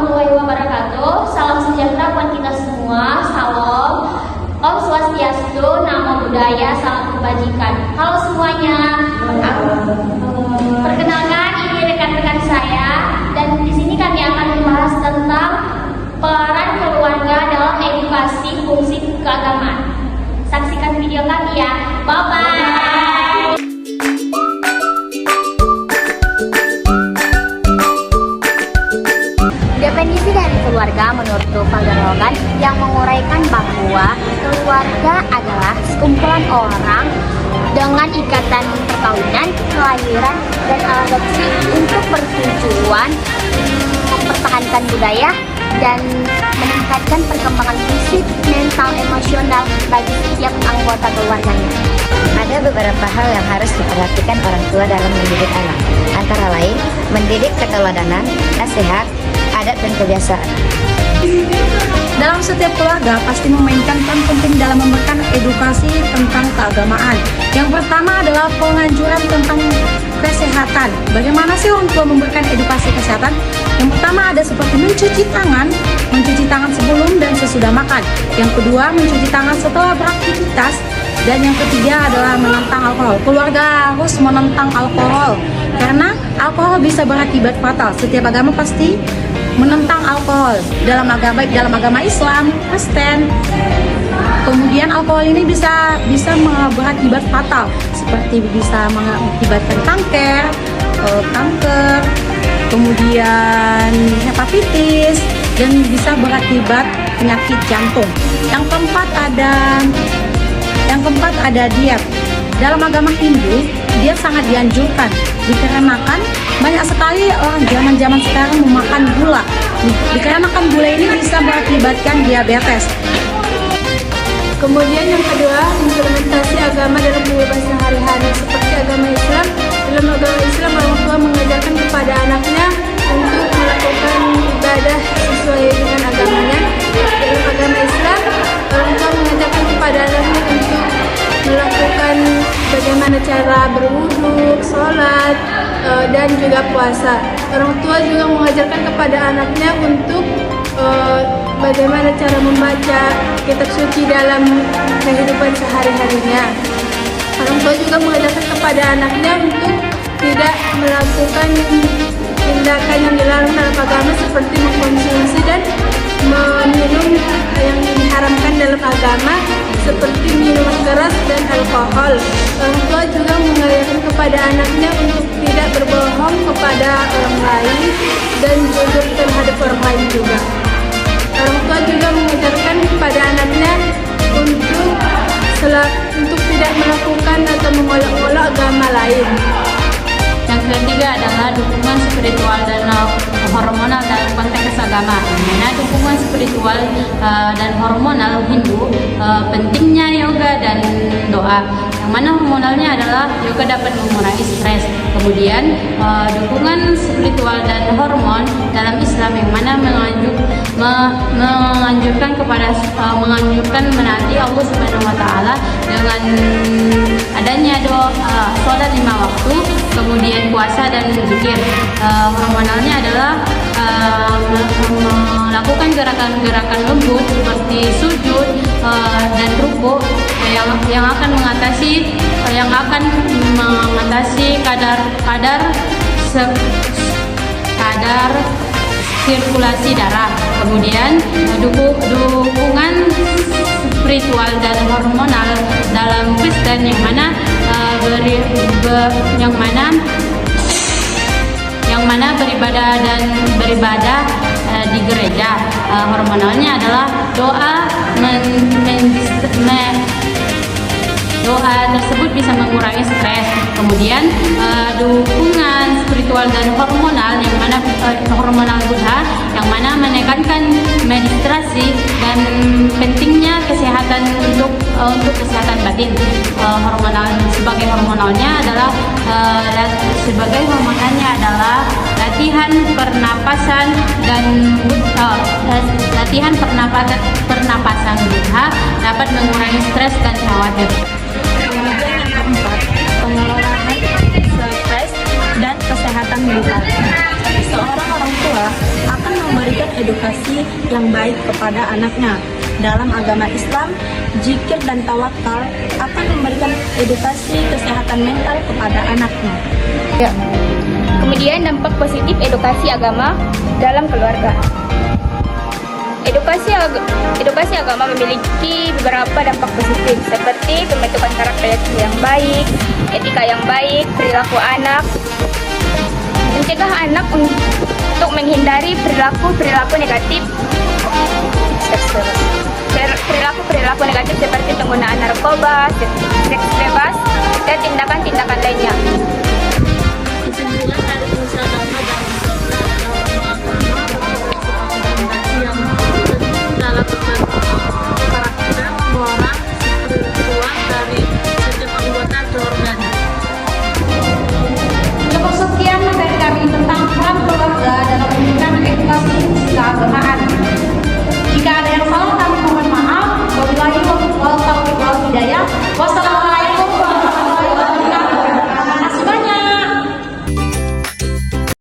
warahmatullahi wabarakatuh. Salam sejahtera buat kita semua. Salam. Om Swastiastu, Namo Buddhaya, salam kebajikan. Halo semuanya. Perkenalkan, ini rekan-rekan saya dan di sini kami akan membahas tentang peran keluarga dalam edukasi fungsi keagamaan. Saksikan video kami ya. Bye bye. Definisi dari keluarga menurut Dr. Logan yang menguraikan bahwa keluarga adalah sekumpulan orang dengan ikatan perkawinan, kelahiran, dan adopsi untuk bertujuan mempertahankan budaya dan meningkatkan perkembangan fisik, mental, emosional bagi setiap anggota keluarganya. Ada beberapa hal yang harus diperhatikan orang tua dalam mendidik anak, antara lain mendidik keteladanan, nasihat, adat dan kebiasaan. Dalam setiap keluarga pasti memainkan peran penting dalam memberikan edukasi tentang keagamaan. Yang pertama adalah penganjuran tentang kesehatan. Bagaimana sih orang tua memberikan edukasi kesehatan? Yang pertama ada seperti mencuci tangan sebelum dan sesudah makan. Yang kedua mencuci tangan setelah beraktivitas. Dan yang ketiga adalah menentang alkohol. Keluarga harus menentang alkohol karena alkohol bisa berakibat fatal. Setiap agama pasti menentang alkohol. Dalam agama Islam, Kristen, kemudian alkohol ini bisa berakibat fatal, seperti bisa mengakibatkan kanker, kemudian hepatitis, dan bisa berakibat penyakit jantung. Yang keempat ada diet. Dalam agama Hindu, diet sangat dianjurkan dikarenakan banyak sekali orang zaman sekarang memakan gula. Dikarenakan gula ini bisa mengakibatkan diabetes. Kemudian yang kedua, implementasi agama dalam kehidupan sehari-hari seperti agama Islam. Dalam agama Islam, orang tua mengajarkan kepada anaknya untuk melakukan ibadah sesuai dengan agamanya. Dalam agama Islam, orang tua mengajarkan kepada anaknya untuk melakukan bagaimana cara berwudu, sholat, dan juga puasa. Orang tua juga mengajarkan kepada anaknya untuk bagaimana cara membaca kitab suci dalam kehidupan sehari-harinya. Orang tua juga mengajarkan kepada anaknya untuk tidak melakukan tindakan yang dilarang dalam agama seperti mengkonsumsi dan meminum yang diharamkan dalam agama seperti minuman keras dan alkohol. Orang tua juga mengajarkan kepada anaknya untuk tidak berbohong kepada orang lain dan jujur terhadap orang lain juga. Orang tua juga mengajarkan kepada anaknya untuk tidak melakukan atau mengolok-olok agama lain. Yang ketiga adalah dukungan spiritual dan hormonal dalam konteks agama. Nah, dukungan spiritual dan hormonal Hindu, pentingnya yoga dan doa. Yang mana hormonalnya adalah yoga dapat mengurangi stres. Kemudian dukungan spiritual dan hormon dalam Islam yang mana menganjurkan menaati Allah Subhanahu wa taala dengan adanya doa, sholat 5 waktu, kemudian puasa dan zikir. Hormonalnya adalah melakukan gerakan-gerakan lembut seperti sujud dan ruku yang akan mengatasi kadar sirkulasi darah. Kemudian dukungan spiritual dan hormonal dalam Kristen yang mana beribadah di gereja. Hormonalnya adalah doa tersebut bisa mengurangi stres. Kemudian dukungan spiritual dan hormonal yang mana hormonal Buddha yang mana menekankan meditasi dan pentingnya kesehatan untuk kesehatan batin. Sebagai hormonalnya adalah latihan pernapasan Buddha dapat mengurangi stres dan khawatir. Kemudian yang keempat, pengelolaan stres dan kesehatan mental. Seorang orang tua akan memberikan edukasi yang baik kepada anaknya. Dalam agama Islam, zikir dan tawakal akan memberikan edukasi kesehatan mental kepada anaknya. Kemudian dampak positif edukasi agama dalam keluarga. Edukasi agama memiliki beberapa dampak positif seperti pembentukan karakter yang baik, etika yang baik, perilaku anak, mencegah anak untuk menghindari perilaku negatif, perilaku negatif seperti penggunaan narkoba, seks bebas, dan tindakan-tindakan lainnya.